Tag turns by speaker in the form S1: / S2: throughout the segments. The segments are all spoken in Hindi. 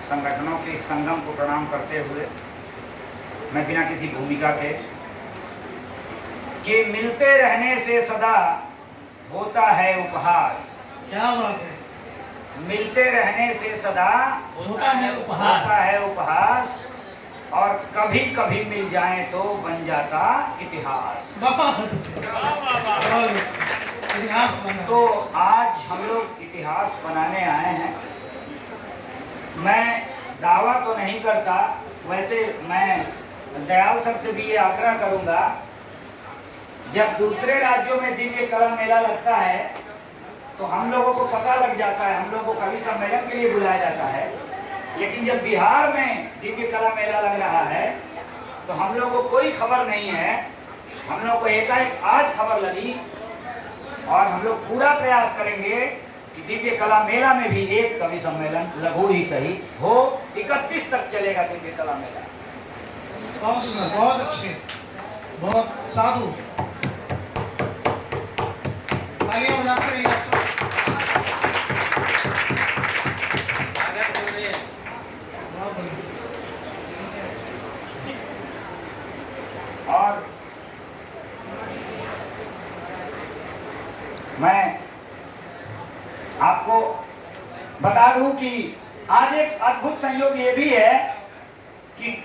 S1: संगठनों के इस संगम को प्रणाम करते हुए मैं बिना किसी भूमिका के कि मिलते रहने से सदा होता है उपहास।
S2: क्या बात है।
S1: मिलते रहने से सदा
S2: होता है उपहास
S1: और कभी कभी मिल जाए तो बन जाता इतिहास।
S2: इतिहास बना।
S1: तो आज हम लोग इतिहास बनाने आए हैं। मैं दावा तो नहीं करता, वैसे मैं दयाल सर से भी ये आग्रह करूंगा, जब दूसरे राज्यों में दिव्य कला मेला लगता है तो हम लोगों को पता लग जाता है, हम लोगों को कवि सम्मेलन के लिए बुलाया जाता है, लेकिन जब बिहार में दिव्य कला मेला लग रहा है तो हम लोगों को कोई खबर नहीं है। हम लोग को एकाएक आज खबर लगी और हम लोग पूरा प्रयास करेंगे कि दिव्य कला मेला में भी एक कवि सम्मेलन लघु ही सही हो। 31 तक चलेगा दिव्य कला मेला।
S2: बहुत सुंदर, बहुत अच्छे, बहुत साधु। तालियां बजाते रहिए।
S1: और मैं आपको बता दूं कि आज एक अद्भुत संयोग ये भी है कि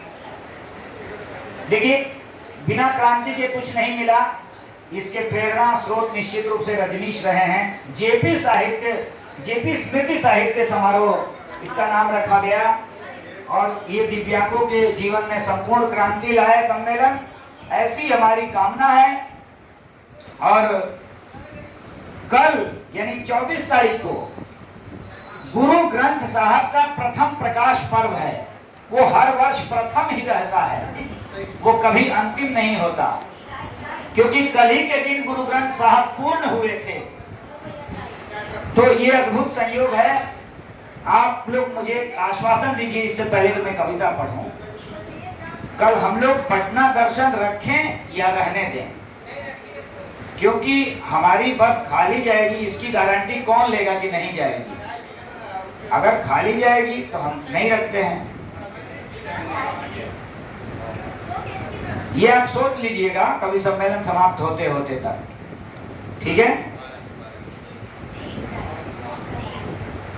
S1: देखिए, बिना क्रांति के कुछ नहीं मिला। इसके प्रेरणा स्रोत निश्चित रूप से रजनीश रहे हैं। जेपी स्मृति साहित्य समारोह इसका नाम रखा गया और ये दिव्यांगों के जीवन में संपूर्ण क्रांति लाए सम्मेलन, ऐसी हमारी कामना है। और कल यानी 24 तारीख को गुरु ग्रंथ साहब का प्रथम प्रकाश पर्व है। वो हर वर्ष प्रथम ही रहता है, वो कभी अंतिम नहीं होता, क्योंकि कल ही के दिन गुरु ग्रंथ साहब पूर्ण हुए थे। तो ये अद्भुत संयोग है। आप लोग मुझे आश्वासन दीजिए इससे पहले कि मैं कविता पढ़ूं, कल हम लोग पटना दर्शन रखें या रहने दें, क्योंकि हमारी बस खाली जाएगी इसकी गारंटी कौन लेगा कि नहीं जाएगी। अगर खाली जाएगी तो हम नहीं रखते हैं। ये आप सोच लीजिएगा कवि सम्मेलन समाप्त होते होते तक, ठीक है।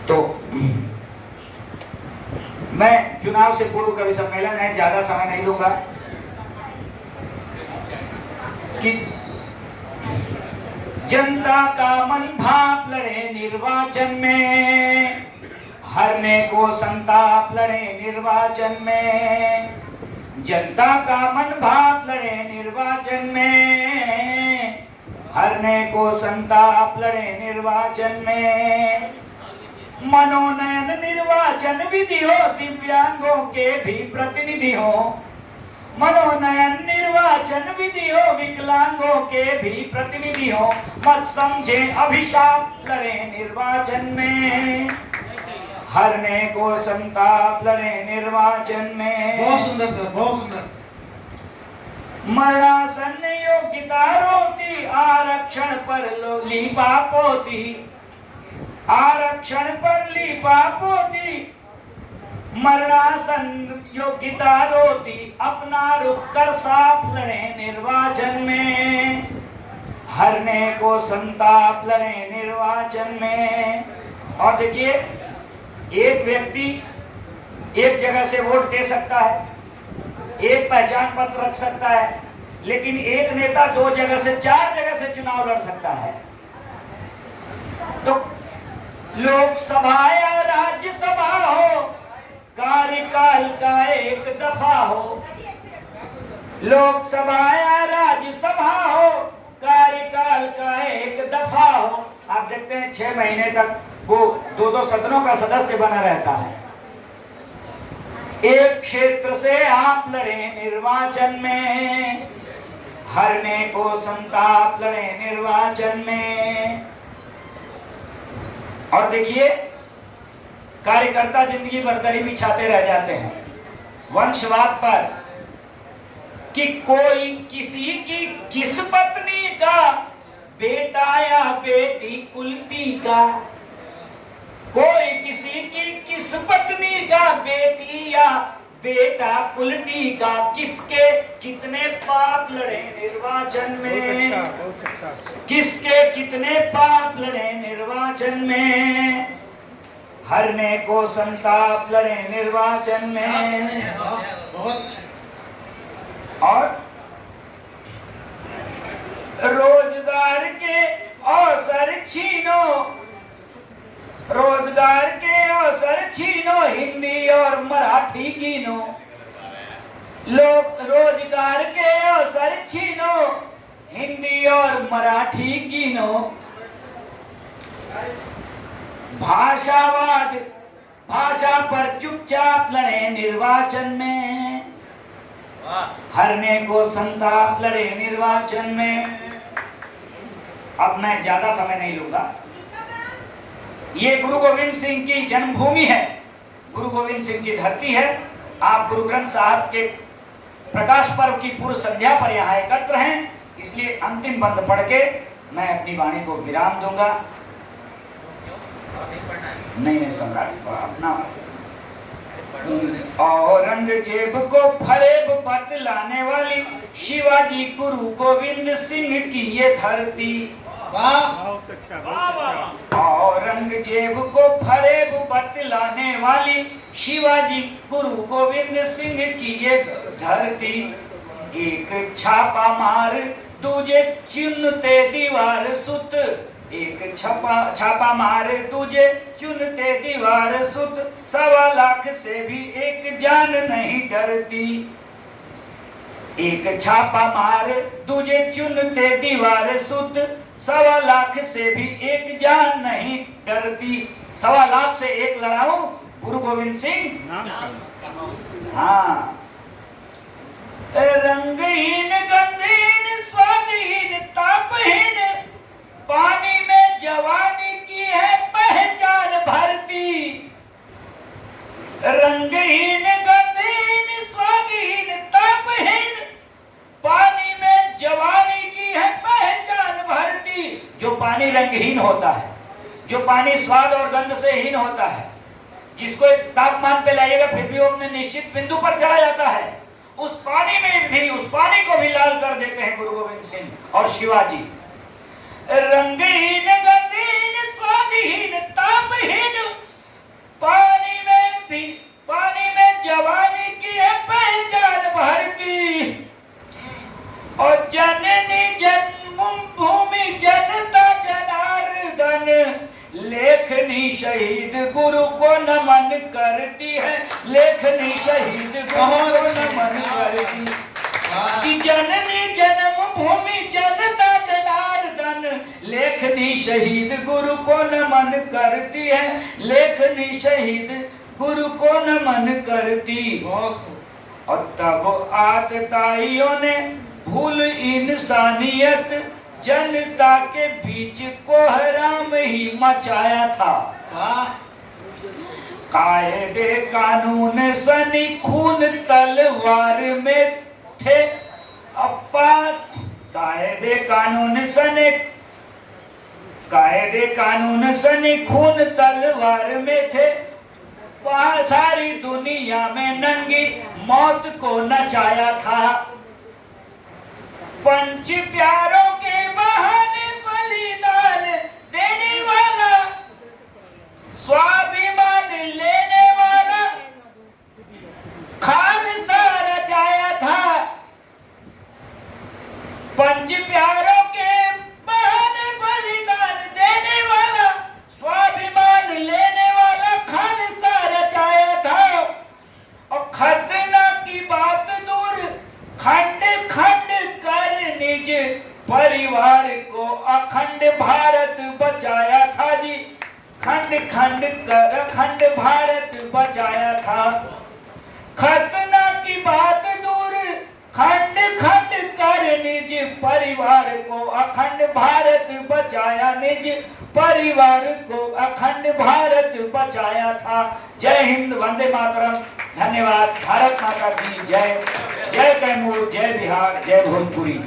S1: तो मैं चुनाव से पूर्व कवि सम्मेलन है, ज्यादा समय नहीं लूंगा कि जनता का मन भाप लड़े निर्वाचन में, हरने को संताप लड़े निर्वाचन में। जनता का मन भाप लड़े निर्वाचन में, हरने को संताप लड़े निर्वाचन में। मनोनयन निर्वाचन विधि हो, दिव्यांगों के भी प्रतिनिधि हो। मनोनयन निर्वाचन विधि हो, विकलांगों के भी प्रतिनिधि हो। मत समझे अभिशाप लड़े निर्वाचन में, हरने को संताप लड़े निर्वाचन में।
S2: बहुत सुंदर सर, बहुत सुंदर।
S1: मरणासन योग्यता रोती, आरक्षण पर लीपापोती, आरक्षण पर लीपापोती। मरणासन योग्यता रोती, अपना रुख कर साफ लड़े निर्वाचन में, हरने को संताप लड़े निर्वाचन में। और देखिए, एक व्यक्ति एक जगह से वोट दे सकता है, एक पहचान पत्र रख सकता है, लेकिन एक नेता 2 जगह से 4 जगह से चुनाव लड़ सकता है। तो लोकसभा या राज्यसभा हो, कार्यकाल का एक दफा हो। लोकसभा या राज्यसभा हो, कार्यकाल का एक दफा हो। आप देखते हैं 6 महीने तक वो 2-2 सदनों का सदस्य बना रहता है। एक क्षेत्र से आप लड़े निर्वाचन में, हरने को संताप लड़े निर्वाचन में। और देखिए, कार्यकर्ता जिंदगी भर गरीबी छाते रह जाते हैं वंशवाद पर कि कोई किसी की किस पत्नी का बेटा या बेटी कुलती का, कोई किसी की किस पत्नी का बेटी या बेटा उल्टी का, किसके कितने पाप लड़े निर्वाचन में,
S3: बहुत अच्छा।
S1: किसके कितने पाप लड़े निर्वाचन में, हरने को संताप लड़े निर्वाचन में।
S2: बहुत अच्छे।
S1: और रोजगार के अवसर छीनो, रोजगार के अवसर छीनो, हिंदी और मराठी गिनो, लोग रोजगार के अवसर छीनो, हिंदी और मराठी गिनो, भाषावाद भाषा पर चुपचाप लड़े निर्वाचन में, हरने को संताप लड़े निर्वाचन में। अब मैं ज्यादा समय नहीं लूंगा। ये गुरु गोविंद सिंह की जन्मभूमि है, गुरु गोविंद सिंह की धरती है। आप गुरु ग्रंथ साहब के प्रकाश पर्व की पूर्व संध्या पर यहाँ एकत्र हैं, इसलिए अंतिम बंद पढ़ के मैं अपनी वाणी को विराम दूंगा। नहीं सम्राट अपना औरंगजेब को फरेब बतलाने वाली शिवाजी गुरु गोविंद सिंह की ये धरती,
S3: बहुत अच्छा, बहुत अच्छा।
S1: औरंगजेब को फरेब बतलाने वाली शिवाजी गुरु गोविंद सिंह की ये धरती, एक छापा मार दूजे चुनते दीवार सुत, एक छापा मार तुझे चुनते दीवार सुत, 1.25 लाख से भी एक जान नहीं डरती, एक छापा मार तुझे चुनते दीवार सुत, 1.25 लाख से भी एक जान नहीं डरती। 1.25 लाख से एक लड़ाऊं गुरु गोविंद सिंह। हाँ, रंगहीन गंधहीन स्वादहीन तापहीन, पानी में जवानी की है पहचान भरती, रंगहीन गंधहीन स्वादहीन तापहीन, पानी में जवानी की है पहचान भरती। जो पानी रंगहीन होता है, जो पानी स्वाद और गंध से हीन होता है, जिसको एक तापमान पे लाइएगा फिर भी वो अपने निश्चित बिंदु पर चला जाता है, उस पानी में भी, उस पानी को भी लाल कर देते हैं गुरु गोविंद सिंह और शिवाजी। रंगहीन गंधहीन स्वादहीन तापहीन, पानी में भी, पानी में जवानी की है पहचान भरती, और जननी जन्मभूमि जनता जनार्दन, लेखनी शहीद गुरु को नमन करती है, लेखनी शहीद गुरु को नमन करती, कि जननी जन्मभूमि जनता जनार्दन, लेखनी शहीद गुरु को नमन करती है, लेखनी शहीद गुरु को नमन करती। और तब आतताइयों ने भूल इंसानियत, जनता के बीच कोहराम ही मचाया था, कायदे कानून सनी खून तलवार में थे, अप्पा कायदे कानून सनी खून तलवार में थे, सारी दुनिया में नंगी मौत को नचाया था, पंच प्यारों के बहाने बलिदान देने वाला, स्वाभिमान लेने वाला खालसा रचाया था, पंच प्यारों के बहाने बलिदान देने वाला, स्वाभिमान लेने वाला खालसा रचाया था। और खतना की बात दूर, खंड खंड कर निज परिवार को अखंड भारत बचाया था जी, खंड खंड कर अखंड भारत बचाया था। खतना की बात दूर, खंड खंड कर निज परिवार को अखंड भारत बचाया, निज परिवार को अखंड भारत बचाया था। जय हिंद, वंदे मातरम। धन्यवाद। भारत माता की जय। जय कैमूर, जय बिहार, जय भोजपुरी।